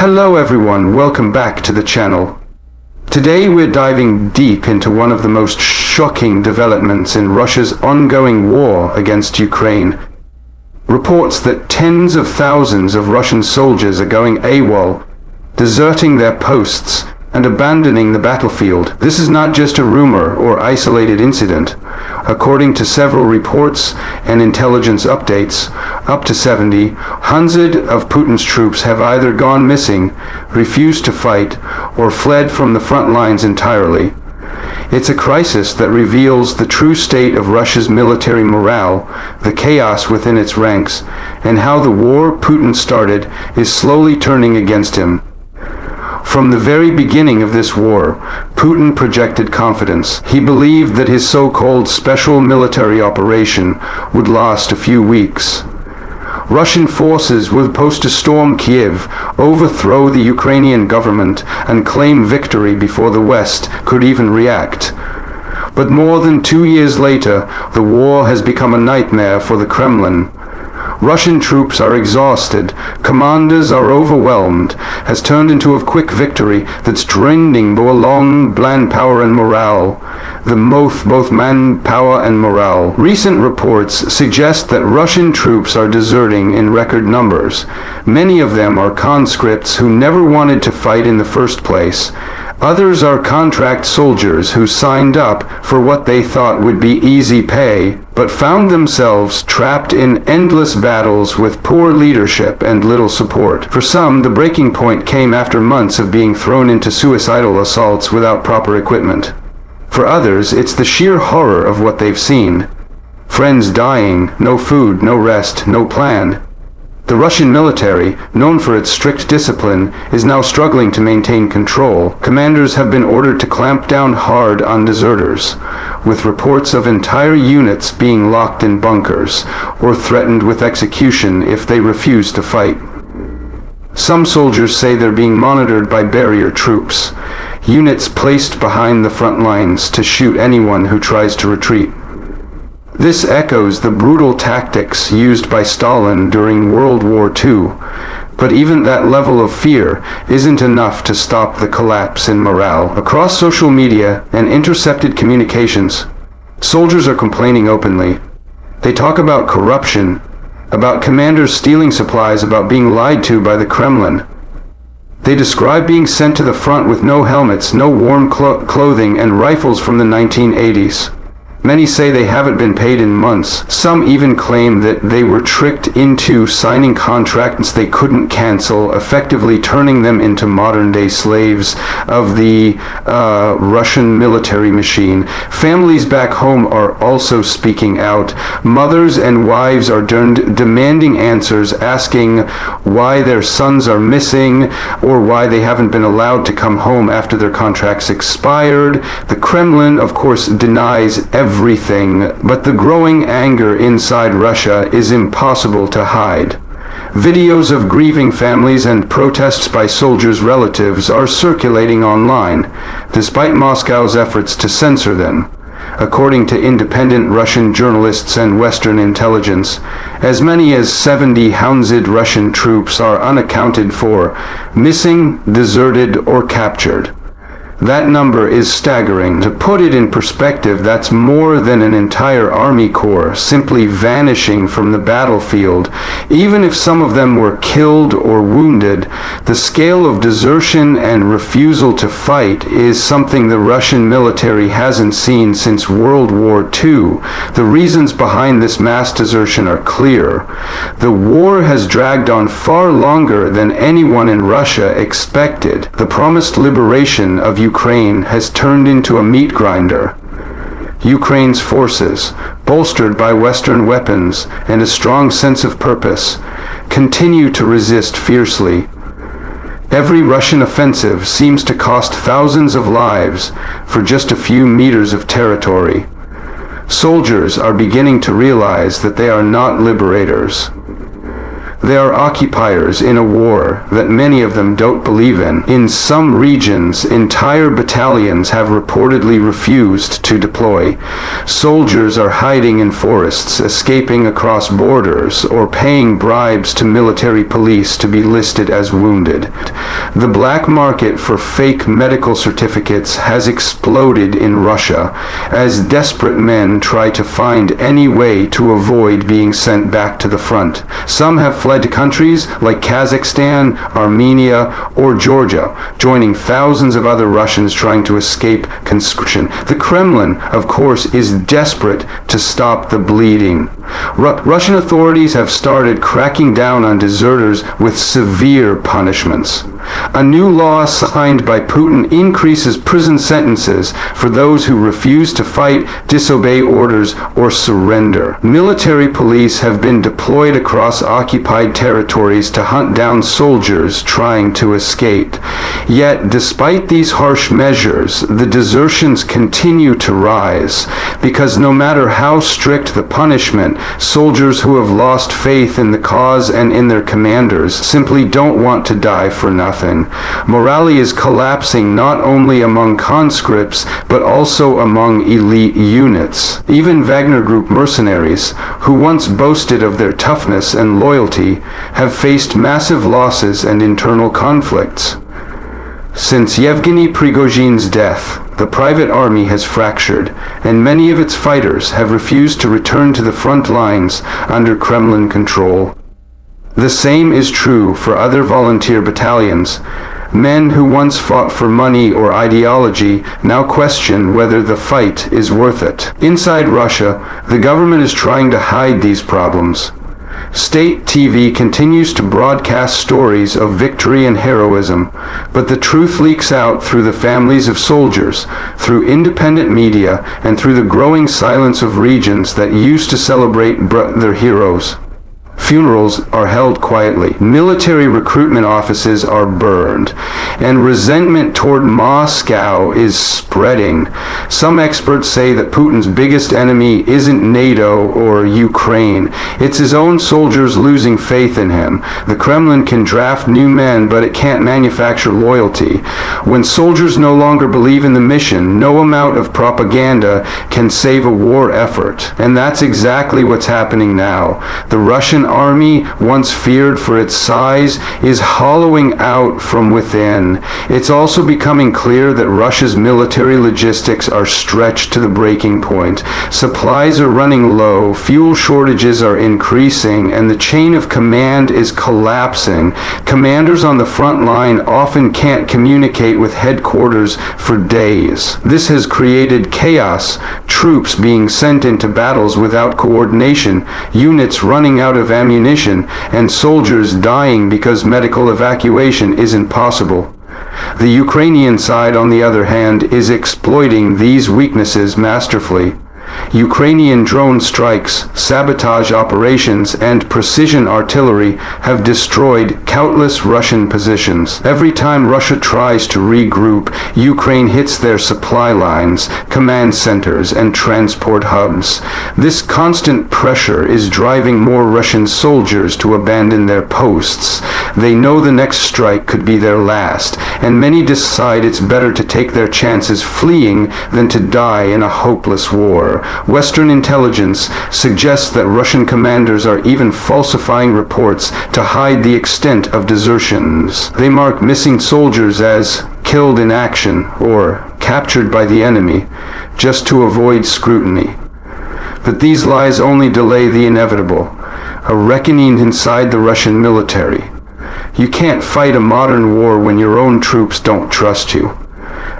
Hello everyone, welcome back to the channel. Today we're diving deep into one of the most shocking developments in Russia's ongoing war against Ukraine. Reports that tens of thousands of Russian soldiers are going AWOL, deserting their posts and abandoning the battlefield. This is not just a rumor or isolated incident. According to several reports and intelligence updates, up to 100 of Putin's troops have either gone missing, refused to fight, or fled from the front lines entirely. It's a crisis that reveals the true state of Russia's military morale, the chaos within its ranks, and how the war Putin started is slowly turning against him. From the very beginning of this war, Putin projected confidence. He believed that his so-called special military operation would last a few weeks. Russian forces were supposed to storm Kyiv, overthrow the Ukrainian government, and claim victory before the West could even react. But more than 2 years later, the war has become a nightmare for the Kremlin. Russian troops are exhausted, commanders are overwhelmed, has turned into a quick victory that's draining long manpower and morale. Both manpower and morale. Recent reports suggest that Russian troops are deserting in record numbers. Many of them are conscripts who never wanted to fight in the first place. Others are contract soldiers who signed up for what they thought would be easy pay, but found themselves trapped in endless battles with poor leadership and little support. For some, the breaking point came after months of being thrown into suicidal assaults without proper equipment. For others, it's the sheer horror of what they've seen. Friends dying, no food, no rest, no plan. The Russian military, known for its strict discipline, is now struggling to maintain control. Commanders have been ordered to clamp down hard on deserters, with reports of entire units being locked in bunkers, or threatened with execution if they refuse to fight. Some soldiers say they're being monitored by barrier troops, units placed behind the front lines to shoot anyone who tries to retreat. This echoes the brutal tactics used by Stalin during World War II, but even that level of fear isn't enough to stop the collapse in morale. Across social media and intercepted communications, soldiers are complaining openly. They talk about corruption, about commanders stealing supplies, about being lied to by the Kremlin. They describe being sent to the front with no helmets, no warm clothing, and rifles from the 1980s. Many say they haven't been paid in months. Some even claim that they were tricked into signing contracts they couldn't cancel, effectively turning them into modern-day slaves of the Russian military machine. Families back home are also speaking out. Mothers and wives are demanding answers, asking why their sons are missing or why they haven't been allowed to come home after their contracts expired. The Kremlin, of course, denies everything, but the growing anger inside Russia is impossible to hide. Videos of grieving families and protests by soldiers' relatives are circulating online, despite Moscow's efforts to censor them. According to independent Russian journalists and Western intelligence, as many as 70,000 Russian troops are unaccounted for, missing, deserted, or captured. That number is staggering. To put it in perspective, that's more than an entire army corps simply vanishing from the battlefield. Even if some of them were killed or wounded, the scale of desertion and refusal to fight is something the Russian military hasn't seen since World War II. The reasons behind this mass desertion are clear. The war has dragged on far longer than anyone in Russia expected. The promised liberation of Ukraine has turned into a meat grinder. Ukraine's forces, bolstered by Western weapons and a strong sense of purpose, continue to resist fiercely. Every Russian offensive seems to cost thousands of lives for just a few meters of territory. Soldiers are beginning to realize that they are not liberators. They are occupiers in a war that many of them don't believe in. In some regions, entire battalions have reportedly refused to deploy. Soldiers are hiding in forests, escaping across borders, or paying bribes to military police to be listed as wounded. The black market for fake medical certificates has exploded in Russia as desperate men try to find any way to avoid being sent back to the front. Some have fled to countries like Kazakhstan, Armenia, or Georgia, joining thousands of other Russians trying to escape conscription. The Kremlin, of course, is desperate to stop the bleeding. Russian authorities have started cracking down on deserters with severe punishments. A new law signed by Putin increases prison sentences for those who refuse to fight, disobey orders, or surrender. Military police have been deployed across occupied territories to hunt down soldiers trying to escape. Yet, despite these harsh measures, the desertions continue to rise, because no matter how strict the punishment, soldiers who have lost faith in the cause and in their commanders simply don't want to die for nothing. Morale is collapsing not only among conscripts, but also among elite units. Even Wagner Group mercenaries, who once boasted of their toughness and loyalty, have faced massive losses and internal conflicts. Since Yevgeny Prigozhin's death, the private army has fractured, and many of its fighters have refused to return to the front lines under Kremlin control. The same is true for other volunteer battalions. Men who once fought for money or ideology now question whether the fight is worth it. Inside Russia, the government is trying to hide these problems. State TV continues to broadcast stories of victory and heroism, but the truth leaks out through the families of soldiers, through independent media, and through the growing silence of regions that used to celebrate their heroes. Funerals are held quietly. Military recruitment offices are burned, and resentment toward Moscow is spreading. Some experts say that Putin's biggest enemy isn't NATO or Ukraine. It's his own soldiers losing faith in him. The Kremlin can draft new men, but it can't manufacture loyalty. When soldiers no longer believe in the mission, no amount of propaganda can save a war effort. And that's exactly what's happening now. The Russian army, once feared for its size, is hollowing out from within. It's also becoming clear that Russia's military logistics are stretched to the breaking point. Supplies are running low, fuel shortages are increasing, and the chain of command is collapsing. Commanders on the front line often can't communicate with headquarters for days. This has created chaos, troops being sent into battles without coordination, units running out of ammunition, and soldiers dying because medical evacuation isn't possible. The Ukrainian side, on the other hand, is exploiting these weaknesses masterfully. Ukrainian drone strikes, sabotage operations, and precision artillery have destroyed countless Russian positions. Every time Russia tries to regroup, Ukraine hits their supply lines, command centers, and transport hubs. This constant pressure is driving more Russian soldiers to abandon their posts. They know the next strike could be their last, and many decide it's better to take their chances fleeing than to die in a hopeless war. Western intelligence suggests that Russian commanders are even falsifying reports to hide the extent of desertions. They mark missing soldiers as killed in action or captured by the enemy, just to avoid scrutiny. But these lies only delay the inevitable, a reckoning inside the Russian military. You can't fight a modern war when your own troops don't trust you.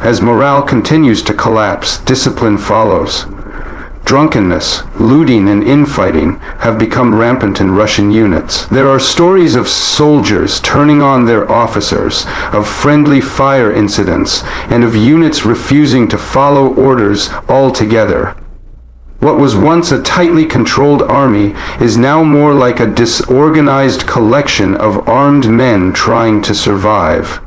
As morale continues to collapse, discipline follows. Drunkenness, looting, and infighting have become rampant in Russian units. There are stories of soldiers turning on their officers, of friendly fire incidents, and of units refusing to follow orders altogether. What was once a tightly controlled army is now more like a disorganized collection of armed men trying to survive.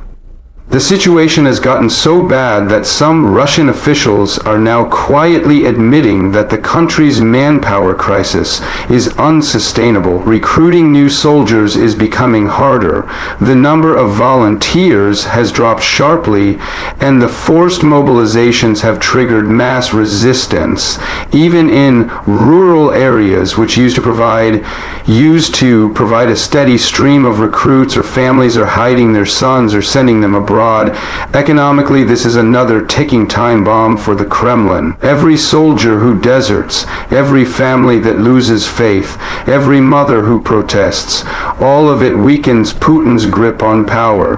The situation has gotten so bad that some Russian officials are now quietly admitting that the country's manpower crisis is unsustainable. Recruiting new soldiers is becoming harder. The number of volunteers has dropped sharply, and the forced mobilizations have triggered mass resistance, even in rural areas which used to provide a steady stream of recruits, or families are hiding their sons or sending them abroad. Economically, this is another ticking time bomb for the Kremlin. Every soldier who deserts, every family that loses faith, every mother who protests, all of it weakens Putin's grip on power.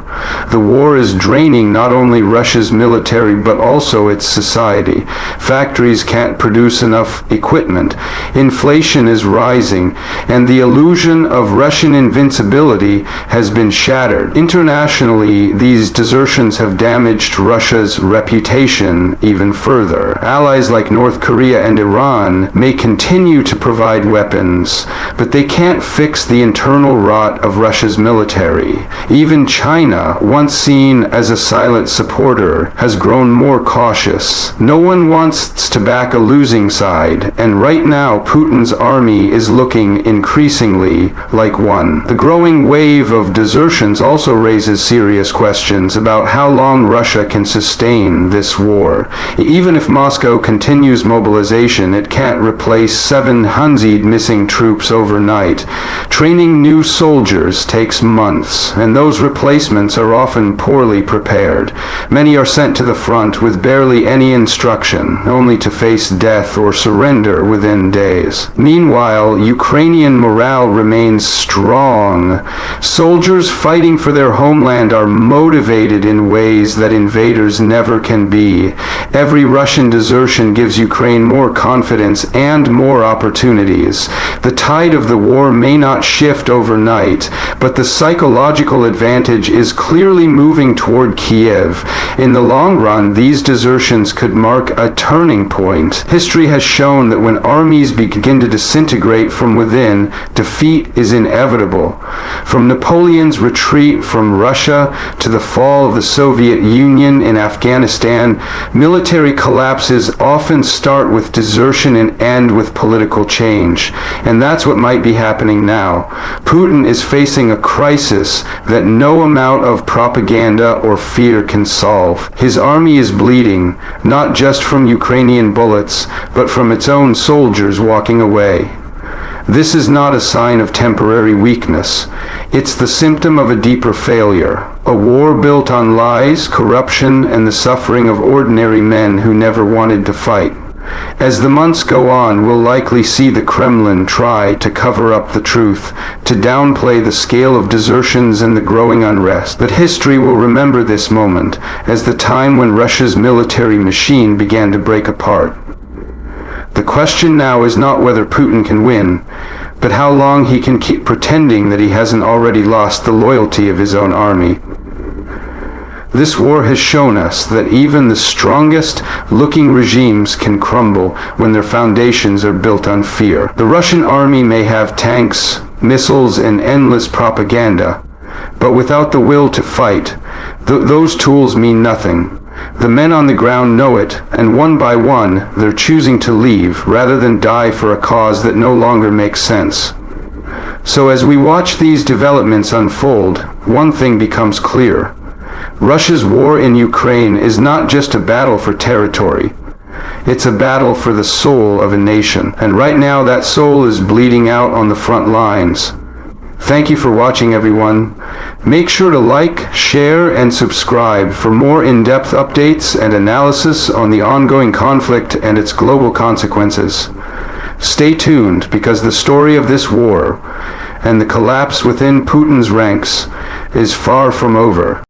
The war is draining not only Russia's military but also its society. Factories can't produce enough equipment. Inflation is rising, and the illusion of Russian invincibility has been shattered. Internationally, these desertions have damaged Russia's reputation even further. Allies like North Korea and Iran may continue to provide weapons, but they can't fix the internal rot of Russia's military. Even China, once seen as a silent supporter, has grown more cautious. No one wants to back a losing side, and right now Putin's army is looking increasingly like one. The growing wave of desertions also raises serious questions about how long Russia can sustain this war. Even if Moscow continues mobilization, it can't replace 700 missing troops overnight. Training new soldiers takes months, and those replacements are often poorly prepared. Many are sent to the front with barely any instruction, only to face death or surrender within days. Meanwhile, Ukrainian morale remains strong. Soldiers fighting for their homeland are motivated in ways that invaders never can be. Every Russian desertion gives Ukraine more confidence and more opportunities. The tide of the war may not shift overnight, but the psychological advantage is clearly moving toward Kyiv. In the long run, these desertions could mark a turning point. History has shown that when armies begin to disintegrate from within, defeat is inevitable. From Napoleon's retreat from Russia to the fall of the Soviet Union in Afghanistan, military collapses often start with desertion and end with political change. And that's what might be happening now. Putin is facing a crisis that no amount of propaganda or fear can solve. His army is bleeding, not just from Ukrainian bullets, but from its own soldiers walking away. This is not a sign of temporary weakness. It's the symptom of a deeper failure, a war built on lies, corruption, and the suffering of ordinary men who never wanted to fight. As the months go on, we'll likely see the Kremlin try to cover up the truth, to downplay the scale of desertions and the growing unrest. But history will remember this moment as the time when Russia's military machine began to break apart. The question now is not whether Putin can win, but how long he can keep pretending that he hasn't already lost the loyalty of his own army. This war has shown us that even the strongest looking regimes can crumble when their foundations are built on fear. The Russian army may have tanks, missiles, and endless propaganda, but without the will to fight, those tools mean nothing. The men on the ground know it, and one by one, they're choosing to leave rather than die for a cause that no longer makes sense. So as we watch these developments unfold, one thing becomes clear. Russia's war in Ukraine is not just a battle for territory. It's a battle for the soul of a nation, and right now that soul is bleeding out on the front lines. Thank you for watching, everyone. Make sure to like, share, and subscribe for more in-depth updates and analysis on the ongoing conflict and its global consequences. Stay tuned, because the story of this war and the collapse within Putin's ranks is far from over.